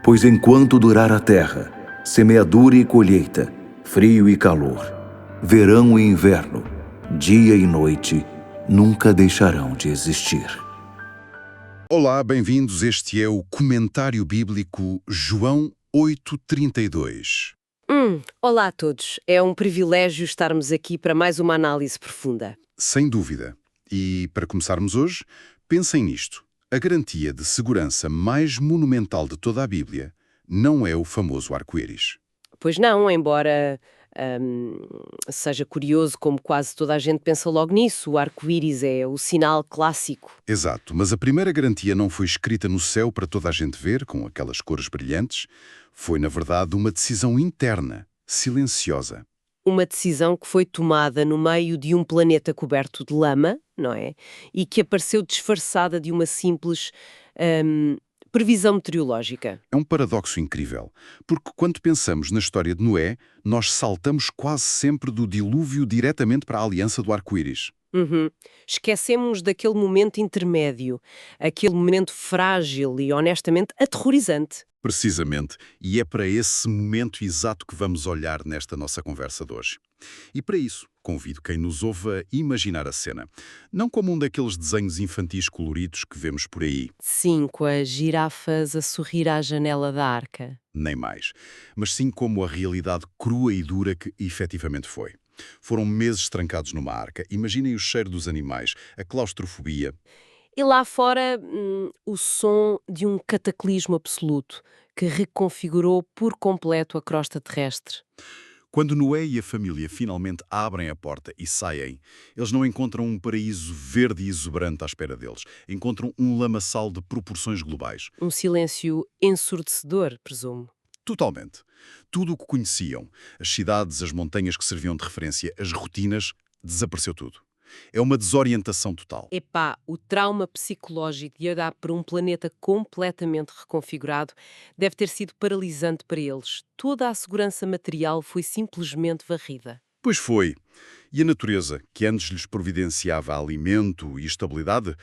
Pois enquanto durar a terra, semeadura e colheita, frio e calor, verão e inverno, dia e noite, nunca deixarão de existir. Olá, bem-vindos. Este é o Comentário Bíblico João 8:32. Olá a todos. É um privilégio estarmos aqui para mais uma análise profunda. Sem dúvida. E, para começarmos hoje, pensem nisto. A garantia de segurança mais monumental de toda a Bíblia não é o famoso arco-íris. Pois não, embora seja curioso como quase toda a gente pensa logo nisso, o arco-íris é o sinal clássico. Exato, mas a primeira garantia não foi escrita no céu para toda a gente ver, com aquelas cores brilhantes. Foi, na verdade, uma decisão interna, silenciosa. Uma decisão que foi tomada no meio de um planeta coberto de lama, não é? E que apareceu disfarçada de uma simples previsão meteorológica. É um paradoxo incrível, porque quando pensamos na história de Noé, nós saltamos quase sempre do dilúvio diretamente para a aliança do arco-íris. Esquecemos daquele momento intermédio, aquele momento frágil e honestamente aterrorizante. Precisamente, e é para esse momento exato que vamos olhar nesta nossa conversa de hoje. E para isso, convido quem nos ouve a imaginar a cena, não como um daqueles desenhos infantis coloridos que vemos por aí, Sim, com as girafas a sorrir à janela da arca. nem mais, mas sim como a realidade crua e dura que efetivamente foi. Foram meses trancados numa arca. Imaginem o cheiro dos animais, a claustrofobia. E lá fora, o som de um cataclismo absoluto que reconfigurou por completo a crosta terrestre. Quando Noé e a família finalmente abrem a porta e saem, eles não encontram um paraíso verde e exuberante à espera deles. Encontram um lamaçal de proporções globais. Um silêncio ensurdecedor, presumo. Totalmente. Tudo o que conheciam, as cidades, as montanhas que serviam de referência, as rotinas, desapareceu tudo. É uma desorientação total. Epá, o trauma psicológico de olhar para um planeta completamente reconfigurado deve ter sido paralisante para eles. Toda a segurança material foi simplesmente varrida. Pois foi. E a natureza, que antes lhes providenciava alimento e estabilidade,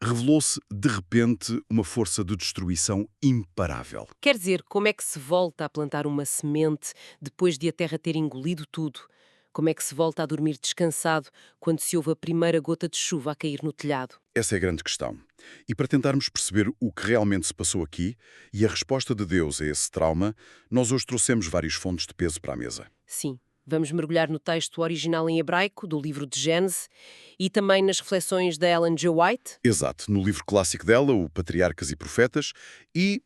revelou-se, de repente, uma força de destruição imparável. Quer dizer, como é que se volta a plantar uma semente depois de a terra ter engolido tudo? Como é que se volta a dormir descansado quando se ouve a primeira gota de chuva a cair no telhado? Essa é a grande questão. E para tentarmos perceber o que realmente se passou aqui e a resposta de Deus a esse trauma, nós hoje trouxemos várias fontes de peso para a mesa. Sim, vamos mergulhar no texto original em hebraico do livro de Gênesis e também nas reflexões da Ellen G. White. Exato, no livro clássico dela, o Patriarcas e Profetas, e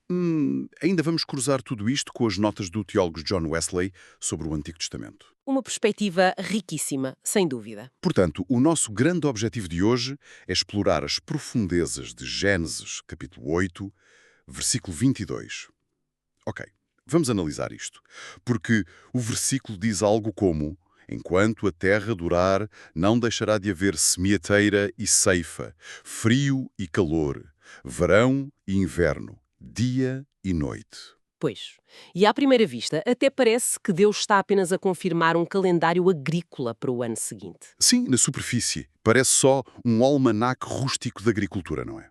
ainda vamos cruzar tudo isto com as notas do teólogo John Wesley sobre o Antigo Testamento. Uma perspectiva riquíssima, sem dúvida. Portanto, o nosso grande objetivo de hoje é explorar as profundezas de Gênesis, capítulo 8, versículo 22. Ok, vamos analisar isto, porque o versículo diz algo como: enquanto a terra durar, não deixará de haver semeateira e ceifa, frio e calor, verão e inverno, dia e noite. Pois. E à primeira vista, até parece que Deus está apenas a confirmar um calendário agrícola para o ano seguinte. Sim, na superfície, parece só um almanaque rústico de agricultura, não é?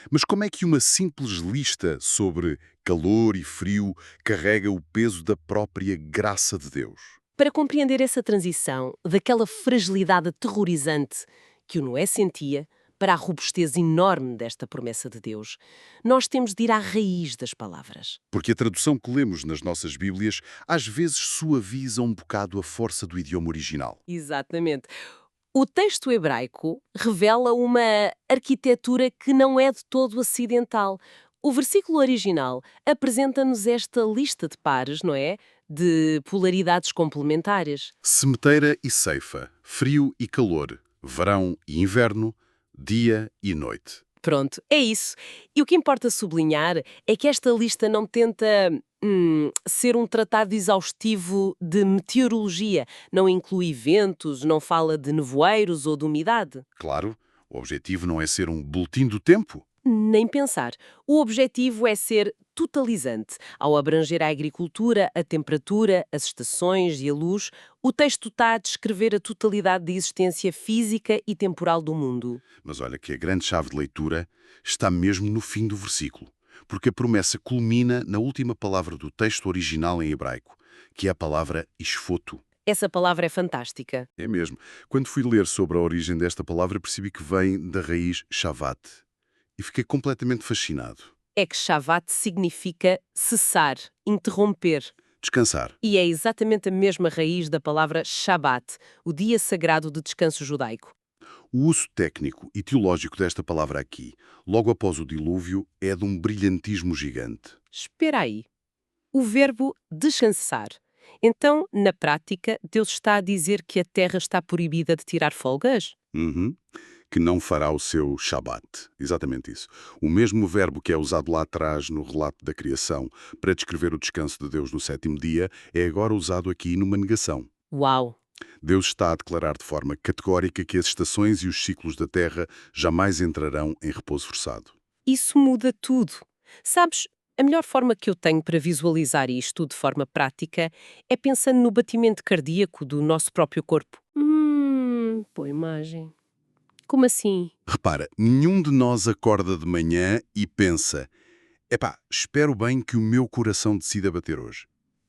Mas como é que uma simples lista sobre calor e frio carrega o peso da própria graça de Deus? Para compreender essa transição, daquela fragilidade aterrorizante que o Noé sentia, para a robustez enorme desta promessa de Deus, nós temos de ir à raiz das palavras. Porque a tradução que lemos nas nossas Bíblias às vezes suaviza um bocado a força do idioma original. Exatamente. O texto hebraico revela uma arquitetura que não é de todo acidental. O versículo original apresenta-nos esta lista de pares, não é? De polaridades complementares. Semeteira e ceifa, frio e calor, verão e inverno, dia e noite. Pronto, é isso. E o que importa sublinhar é que esta lista não tenta ser um tratado exaustivo de meteorologia. Não inclui ventos, não fala de nevoeiros ou de umidade. Claro, o objetivo não é ser um boletim do tempo. Nem pensar. O objetivo é ser totalizante. Ao abranger a agricultura, a temperatura, as estações e a luz, o texto está a descrever a totalidade da existência física e temporal do mundo. Mas olha que a grande chave de leitura está mesmo no fim do versículo, porque a promessa culmina na última palavra do texto original em hebraico, que é a palavra esfoto. Essa palavra é fantástica. É mesmo. Quando fui ler sobre a origem desta palavra, percebi que vem da raiz shavat. E fiquei completamente fascinado. É que Shavat significa cessar, interromper. Descansar. E é exatamente a mesma raiz da palavra Shabat, o dia sagrado de descanso judaico. O uso técnico e teológico desta palavra aqui, logo após o dilúvio, é de um brilhantismo gigante. Espera aí. O verbo descansar. Então, na prática, Deus está a dizer que a terra está proibida de tirar folgas? Uhum. Que não fará o seu Shabat. Exatamente isso. O mesmo verbo que é usado lá atrás no relato da criação para descrever o descanso de Deus no sétimo dia é agora usado aqui numa negação. Uau! Deus está a declarar de forma categórica que as estações e os ciclos da Terra jamais entrarão em repouso forçado. Isso muda tudo. Sabes, a melhor forma que eu tenho para visualizar isto de forma prática é pensando no batimento cardíaco do nosso próprio corpo. Boa imagem. Como assim? Repara, nenhum de nós acorda de manhã e pensa: epá, espero bem que o meu coração decida bater hoje.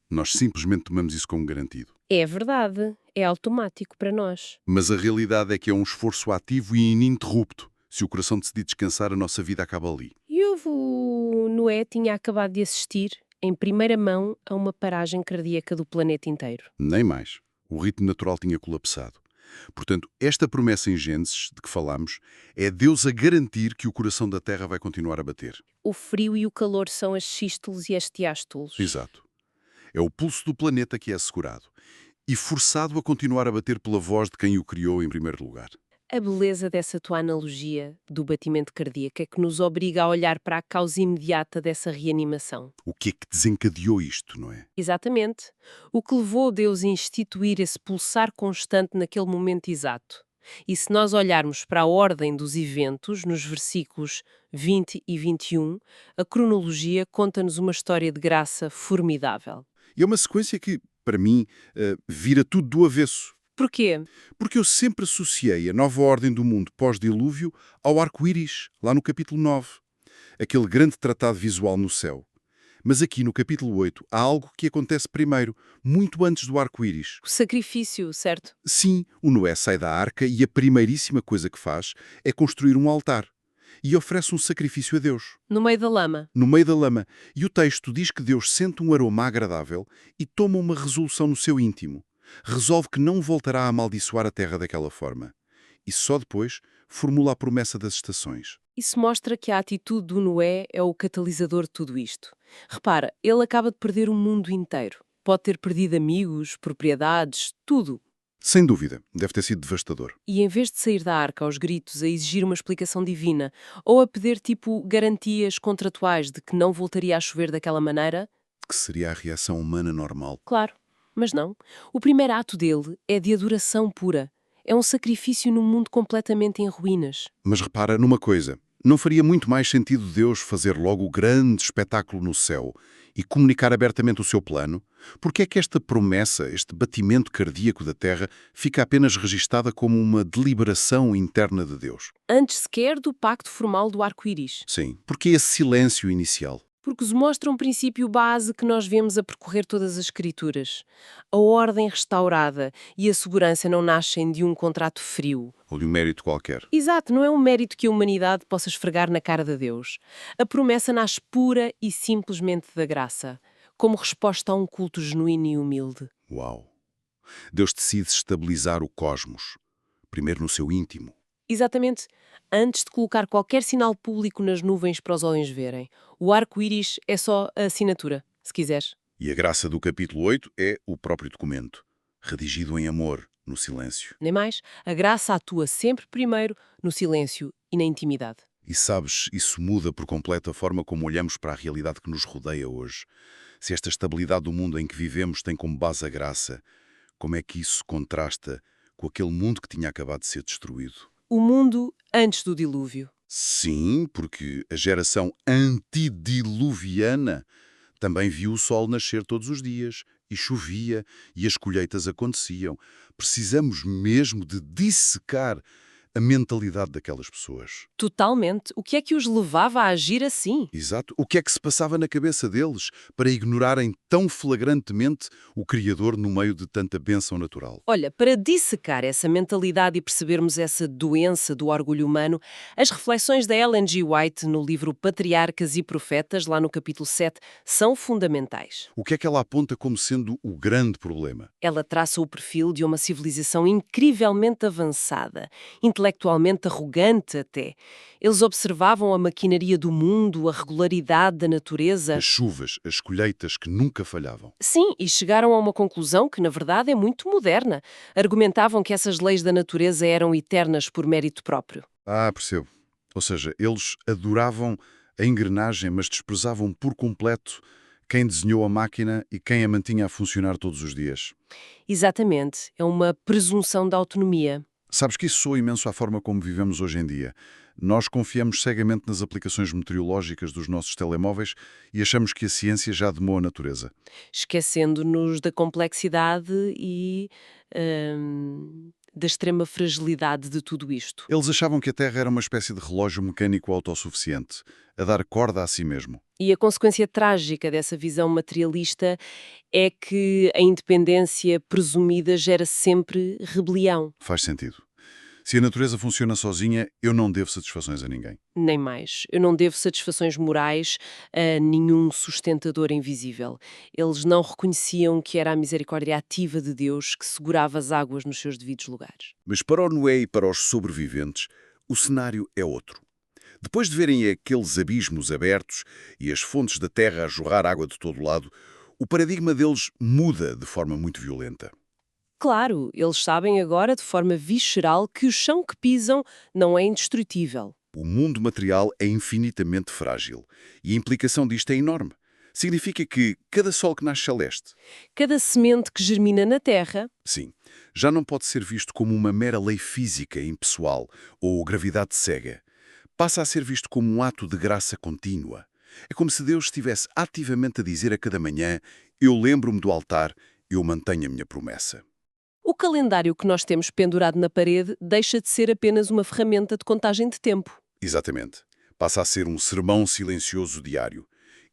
Nós simplesmente tomamos isso como garantido. É verdade, é automático para nós. Mas a realidade é que é um esforço ativo e ininterrupto. Se o coração decidir descansar, a nossa vida acaba ali. E o Noé tinha acabado de assistir, em primeira mão, a uma paragem cardíaca do planeta inteiro. Nem mais. O ritmo natural tinha colapsado. Portanto, esta promessa em Gênesis, de que falamos, é Deus a garantir que o coração da Terra vai continuar a bater. O frio e o calor são as sístoles e as diástoles. Exato. É o pulso do planeta que é assegurado e forçado a continuar a bater pela voz de quem o criou em primeiro lugar. A beleza dessa tua analogia do batimento cardíaco é que nos obriga a olhar para a causa imediata dessa reanimação. O que é que desencadeou isto, não é? Exatamente. O que levou Deus a instituir esse pulsar constante naquele momento exato. E se nós olharmos para a ordem dos eventos, nos versículos 20 e 21, a cronologia conta-nos uma história de graça formidável. E é uma sequência que, para mim, vira tudo do avesso. Porquê? Porque eu sempre associei a nova ordem do mundo pós-dilúvio ao arco-íris, lá no capítulo 9. Aquele grande tratado visual no céu. Mas aqui no capítulo 8 há algo que acontece primeiro, muito antes do arco-íris. O sacrifício, certo? Sim, o Noé sai da arca e a primeiríssima coisa que faz é construir um altar. E oferece um sacrifício a Deus, No meio da lama. no meio da lama. E o texto diz que Deus sente um aroma agradável e toma uma resolução no seu íntimo. Resolve que não voltará a amaldiçoar a terra daquela forma. E só depois formula a promessa das estações. Isso mostra que a atitude do Noé é o catalisador de tudo isto. Repara, ele acaba de perder o mundo inteiro. Pode ter perdido amigos, propriedades, tudo. Sem dúvida, deve ter sido devastador. E em vez de sair da arca aos gritos a exigir uma explicação divina ou a pedir tipo garantias contratuais de que não voltaria a chover daquela maneira, Que seria a reação humana normal. claro, mas não. O primeiro ato dele é de adoração pura. É um sacrifício num mundo completamente em ruínas. Mas repara numa coisa, não faria muito mais sentido Deus fazer logo o grande espetáculo no céu e comunicar abertamente o seu plano? Porque é que esta promessa, este batimento cardíaco da Terra, fica apenas registada como uma deliberação interna de Deus? Antes sequer do pacto formal do arco-íris. Sim, porque esse silêncio inicial. Porque os mostra um princípio base que nós vemos a percorrer todas as escrituras. A ordem restaurada e a segurança não nascem de um contrato frio. Ou de um mérito qualquer. Exato, não é um mérito que a humanidade possa esfregar na cara de Deus. A promessa nasce pura e simplesmente da graça, como resposta a um culto genuíno e humilde. Uau! Deus decide estabilizar o cosmos, primeiro no seu íntimo. Exatamente, antes de colocar qualquer sinal público nas nuvens para os olhos verem. O arco-íris é só a assinatura, se quiseres. E a graça do capítulo 8 é o próprio documento, redigido em amor, no silêncio. Nem mais, a graça atua sempre primeiro no silêncio e na intimidade. E sabes, isso muda por completo a forma como olhamos para a realidade que nos rodeia hoje. Se esta estabilidade do mundo em que vivemos tem como base a graça, como é que isso contrasta com aquele mundo que tinha acabado de ser destruído? O mundo antes do dilúvio. Sim, porque a geração antediluviana também viu o sol nascer todos os dias, e chovia, e as colheitas aconteciam. Precisamos mesmo de dissecar a mentalidade daquelas pessoas. Totalmente. O que é que os levava a agir assim? Exato. O que é que se passava na cabeça deles para ignorarem tão flagrantemente o Criador no meio de tanta bênção natural? Olha, para dissecar essa mentalidade e percebermos essa doença do orgulho humano, as reflexões da Ellen G. White no livro Patriarcas e Profetas, lá no capítulo 7, são fundamentais. O que é que ela aponta como sendo o grande problema? Ela traça o perfil de uma civilização incrivelmente avançada, intelectualmente arrogante até. Eles observavam a maquinaria do mundo, a regularidade da natureza. As chuvas, as colheitas que nunca falhavam. Sim, e chegaram a uma conclusão que, na verdade, é muito moderna. Argumentavam que essas leis da natureza eram eternas por mérito próprio. Percebo. Ou seja, eles adoravam a engrenagem, mas desprezavam por completo quem desenhou a máquina e quem a mantinha a funcionar todos os dias. Exatamente, é uma presunção de autonomia. Sabes que isso soa imenso à forma como vivemos hoje em dia. Nós confiamos cegamente nas aplicações meteorológicas dos nossos telemóveis e achamos que a ciência já domou a natureza. Esquecendo-nos da complexidade e da extrema fragilidade de tudo isto. Eles achavam que a Terra era uma espécie de relógio mecânico autossuficiente, a dar corda a si mesmo. E a consequência trágica dessa visão materialista é que a independência presumida gera sempre rebelião. Faz sentido. Se a natureza funciona sozinha, eu não devo satisfações a ninguém. Nem mais. Eu não devo satisfações morais a nenhum sustentador invisível. Eles não reconheciam que era a misericórdia ativa de Deus que segurava as águas nos seus devidos lugares. Mas para o Noé e para os sobreviventes, o cenário é outro. Depois de verem aqueles abismos abertos e as fontes da terra a jorrar água de todo lado, o paradigma deles muda de forma muito violenta. Claro, eles sabem agora de forma visceral que o chão que pisam não é indestrutível. O mundo material é infinitamente frágil e a implicação disto é enorme. Significa que cada sol que nasce celeste, Cada semente que germina na terra, sim, já não pode ser visto como uma mera lei física impessoal ou gravidade cega. Passa a ser visto como um ato de graça contínua. É como se Deus estivesse ativamente a dizer a cada manhã: eu lembro-me do altar, eu mantenho a minha promessa. o calendário que nós temos pendurado na parede deixa de ser apenas uma ferramenta de contagem de tempo. Exatamente. Passa a ser um sermão silencioso diário.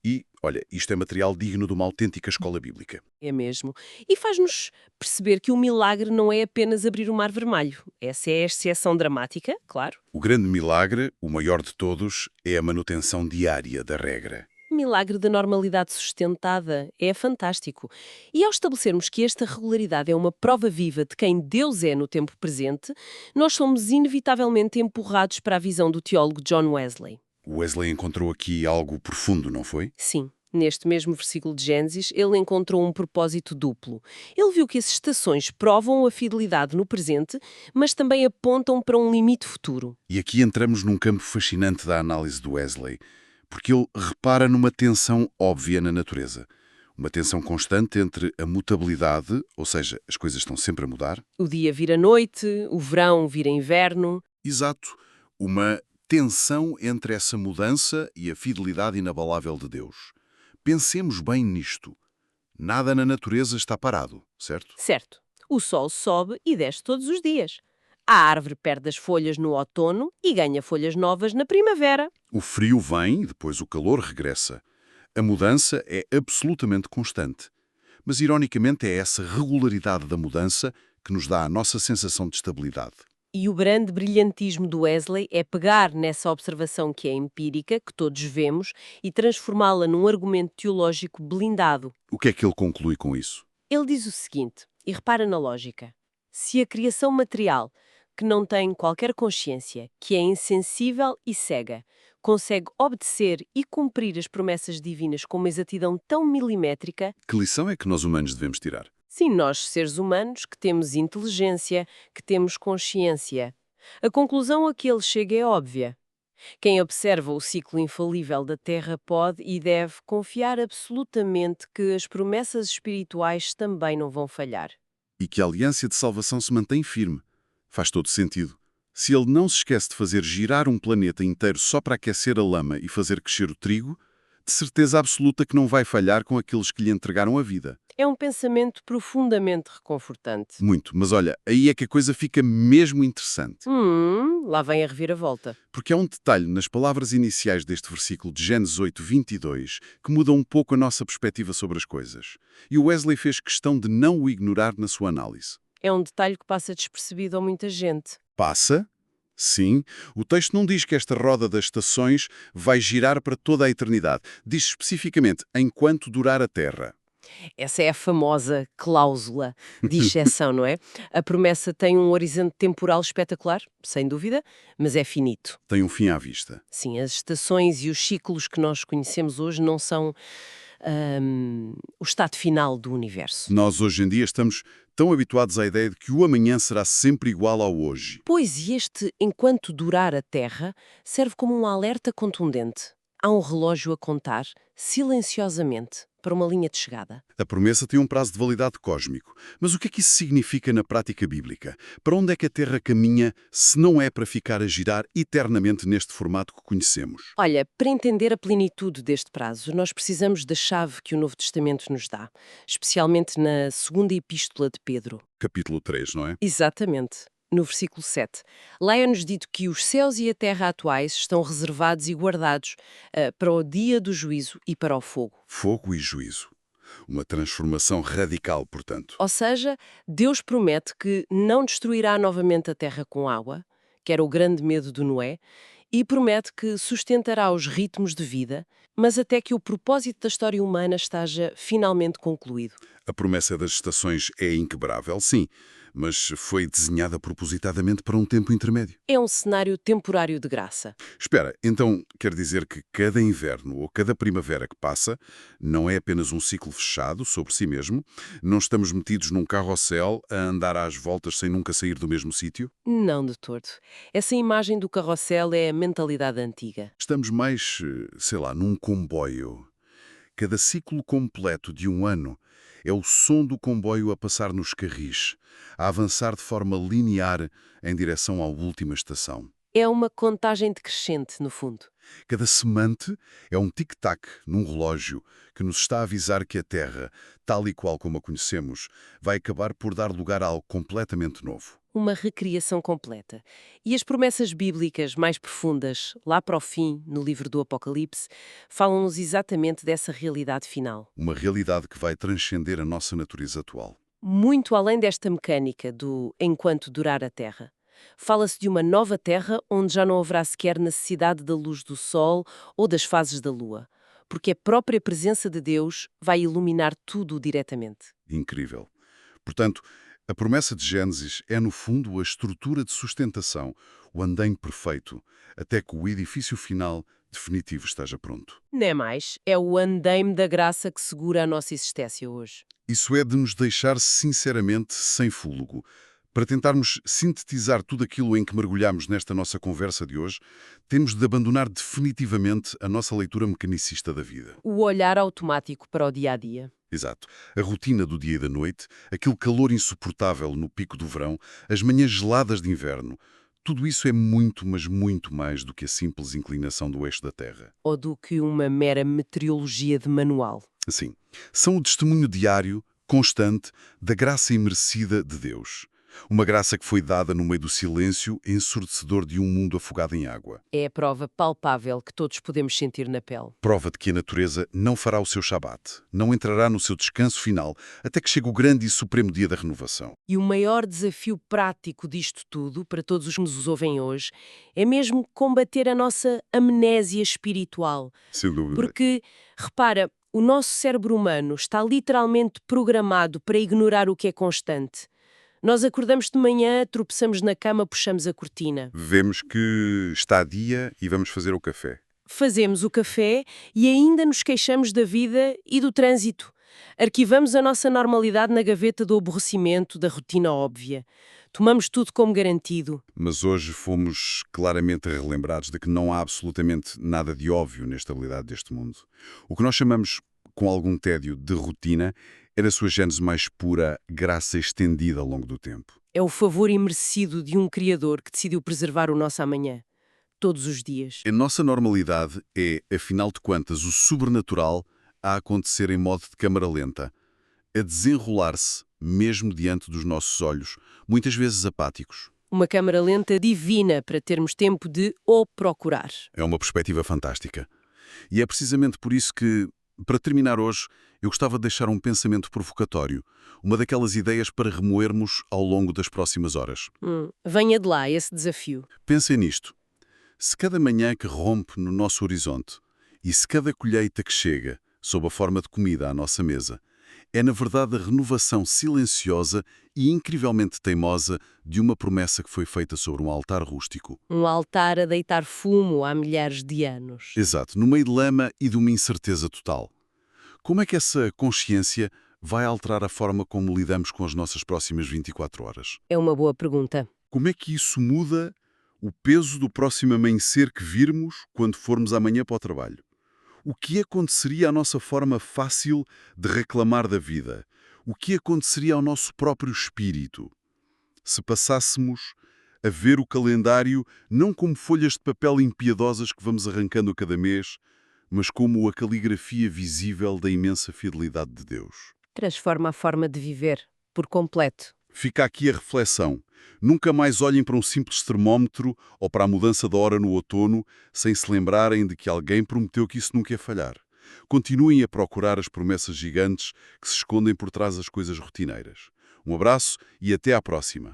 E, olha, isto é material digno de uma autêntica escola bíblica. É mesmo. E faz-nos perceber que o milagre não é apenas abrir o mar vermelho. Essa é a exceção dramática, claro. O grande milagre, o maior de todos, é a manutenção diária da regra. O milagre da normalidade sustentada é fantástico. E ao estabelecermos que esta regularidade é uma prova viva de quem Deus é no tempo presente, nós somos inevitavelmente empurrados para a visão do teólogo John Wesley. Wesley encontrou aqui algo profundo, não foi? Sim, neste mesmo versículo de Gênesis, ele encontrou um propósito duplo. Ele viu que as estações provam a fidelidade no presente, mas também apontam para um limite futuro. E aqui entramos num campo fascinante da análise do Wesley, porque ele repara numa tensão óbvia na natureza. Uma tensão constante entre a mutabilidade, ou seja, as coisas estão sempre a mudar. O dia vira noite, o verão vira inverno. Exato. Uma tensão entre essa mudança e a fidelidade inabalável de Deus. Pensemos bem nisto. Nada na natureza está parado, certo? Certo, o sol sobe e desce todos os dias. A árvore perde as folhas no outono e ganha folhas novas na primavera. O frio vem e depois o calor regressa. A mudança é absolutamente constante. Mas, ironicamente, é essa regularidade da mudança que nos dá a nossa sensação de estabilidade. E o grande brilhantismo do Wesley é pegar nessa observação que é empírica, que todos vemos, e transformá-la num argumento teológico blindado. O que é que ele conclui com isso? Ele diz o seguinte, e repara na lógica. Se a criação material, que não tem qualquer consciência, que é insensível e cega, consegue obedecer e cumprir as promessas divinas com uma exatidão tão milimétrica, Que lição é que nós humanos devemos tirar? sim, nós, seres humanos, que temos inteligência, que temos consciência, a conclusão a que ele chega é óbvia. Quem observa o ciclo infalível da Terra pode e deve confiar absolutamente que as promessas espirituais também não vão falhar. E que a aliança de salvação se mantém firme. Faz todo sentido. Se ele não se esquece de fazer girar um planeta inteiro só para aquecer a lama e fazer crescer o trigo, de certeza absoluta que não vai falhar com aqueles que lhe entregaram a vida. É um pensamento profundamente reconfortante. Muito, mas olha, aí é que a coisa fica mesmo interessante. Lá vem a reviravolta. Porque há um detalhe nas palavras iniciais deste versículo de Gênesis 8, 22, que muda um pouco a nossa perspectiva sobre as coisas. E o Wesley fez questão de não o ignorar na sua análise. É um detalhe que passa despercebido a muita gente. Passa? Sim. O texto não diz que esta roda das estações vai girar para toda a eternidade. Diz especificamente enquanto durar a Terra. Essa é a famosa cláusula de exceção, não é? A promessa tem um horizonte temporal espetacular, sem dúvida, mas é finito. Tem um fim à vista. Sim, as estações e os ciclos que nós conhecemos hoje não são o estado final do universo. Nós hoje em dia estamos tão habituados à ideia de que o amanhã será sempre igual ao hoje. Pois, e este enquanto durar a Terra serve como um alerta contundente. Há um relógio a contar, silenciosamente, para uma linha de chegada. A promessa tem um prazo de validade cósmico. Mas o que é que isso significa na prática bíblica? Para onde é que a Terra caminha se não é para ficar a girar eternamente neste formato que conhecemos? Olha, para entender a plenitude deste prazo, nós precisamos da chave que o Novo Testamento nos dá, especialmente na segunda epístola de Pedro. Capítulo 3, não é? Exatamente. No versículo 7. Lá é-nos dito que os céus e a terra atuais estão reservados e guardados para o dia do juízo e para o fogo. Fogo e juízo. Uma transformação radical, portanto. Ou seja, Deus promete que não destruirá novamente a terra com água, que era o grande medo de Noé, e promete que sustentará os ritmos de vida, mas até que o propósito da história humana esteja finalmente concluído. A promessa das estações é inquebrável, sim, mas foi desenhada propositadamente para um tempo intermédio. É um cenário temporário de graça. Espera, então quer dizer que cada inverno ou cada primavera que passa não é apenas um ciclo fechado sobre si mesmo? Não estamos metidos num carrossel a andar às voltas sem nunca sair do mesmo sítio? Não de todo. Essa imagem do carrossel é a mentalidade antiga. Estamos mais, sei lá, num comboio. Cada ciclo completo de um ano é o som do comboio a passar nos carris, a avançar de forma linear em direção à última estação. É uma contagem decrescente, no fundo. Cada semante é um tic-tac num relógio que nos está a avisar que a Terra, tal e qual como a conhecemos, vai acabar por dar lugar a algo completamente novo. Uma recriação completa. E as promessas bíblicas mais profundas, lá para o fim, no livro do Apocalipse, falam-nos exatamente dessa realidade final. Uma realidade que vai transcender a nossa natureza atual. Muito além desta mecânica do enquanto durar a Terra. Fala-se de uma nova Terra onde já não haverá sequer necessidade da luz do Sol ou das fases da Lua, porque a própria presença de Deus vai iluminar tudo diretamente. Incrível. Portanto, a promessa de Gênesis é, no fundo, a estrutura de sustentação, o andaime perfeito, até que o edifício final definitivo esteja pronto. Não é mais, é o andaime da graça que segura a nossa existência hoje. Isso é de nos deixar sinceramente sem fôlego. Para tentarmos sintetizar tudo aquilo em que mergulhamos nesta nossa conversa de hoje, temos de abandonar definitivamente a nossa leitura mecanicista da vida. O olhar automático para o dia-a-dia. Exato. A rotina do dia e da noite, aquele calor insuportável no pico do verão, as manhãs geladas de inverno, tudo isso é muito, mas muito mais do que a simples inclinação do eixo da Terra. Ou do que uma mera meteorologia de manual. Sim, são o testemunho diário, constante, da graça imerecida de Deus. Uma graça que foi dada no meio do silêncio ensurdecedor de um mundo afogado em água. É a prova palpável que todos podemos sentir na pele. Prova de que a natureza não fará o seu Shabat, não entrará no seu descanso final, até que chegue o grande e supremo dia da renovação. E o maior desafio prático disto tudo, para todos os que nos ouvem hoje, é mesmo combater a nossa amnésia espiritual. Sem dúvida. Porque, repara, o nosso cérebro humano está literalmente programado para ignorar o que é constante. Nós acordamos de manhã, tropeçamos na cama, puxamos a cortina. Vemos que está dia e vamos fazer o café. Fazemos o café e ainda nos queixamos da vida e do trânsito. Arquivamos a nossa normalidade na gaveta do aborrecimento, da rotina óbvia. Tomamos tudo como garantido. Mas hoje fomos claramente relembrados de que não há absolutamente nada de óbvio na estabilidade deste mundo. O que nós chamamos, com algum tédio, de rotina, é na sua gênese mais pura graça estendida ao longo do tempo. É o favor imerecido de um Criador que decidiu preservar o nosso amanhã. todos os dias. A nossa normalidade é, afinal de contas, o sobrenatural a acontecer em modo de câmara lenta, a desenrolar-se, mesmo diante dos nossos olhos, muitas vezes apáticos. Uma câmara lenta divina para termos tempo de o procurar. É uma perspectiva fantástica. E é precisamente por isso que, para terminar hoje, eu gostava de deixar um pensamento provocatório, uma daquelas ideias para remoermos ao longo das próximas horas. Venha de lá esse desafio. Pensem nisto. Se cada manhã que rompe no nosso horizonte e se cada colheita que chega, sob a forma de comida à nossa mesa, é na verdade a renovação silenciosa e incrivelmente teimosa de uma promessa que foi feita sobre um altar rústico. Um altar a deitar fumo há milhares de anos. Exato, no meio de lama e de uma incerteza total. Como é que essa consciência vai alterar a forma como lidamos com as nossas próximas 24 horas? É uma boa pergunta. Como é que isso muda o peso do próximo amanhecer que virmos quando formos amanhã para o trabalho? O que aconteceria à nossa forma fácil de reclamar da vida? O que aconteceria ao nosso próprio espírito? Se passássemos a ver o calendário não como folhas de papel impiedosas que vamos arrancando a cada mês, mas como a caligrafia visível da imensa fidelidade de Deus. Transforma a forma de viver, por completo. Fica aqui a reflexão. Nunca mais olhem para um simples termómetro ou para a mudança da hora no outono sem se lembrarem de que alguém prometeu que isso nunca ia falhar. Continuem a procurar as promessas gigantes que se escondem por trás das coisas rotineiras. Um abraço e até à próxima.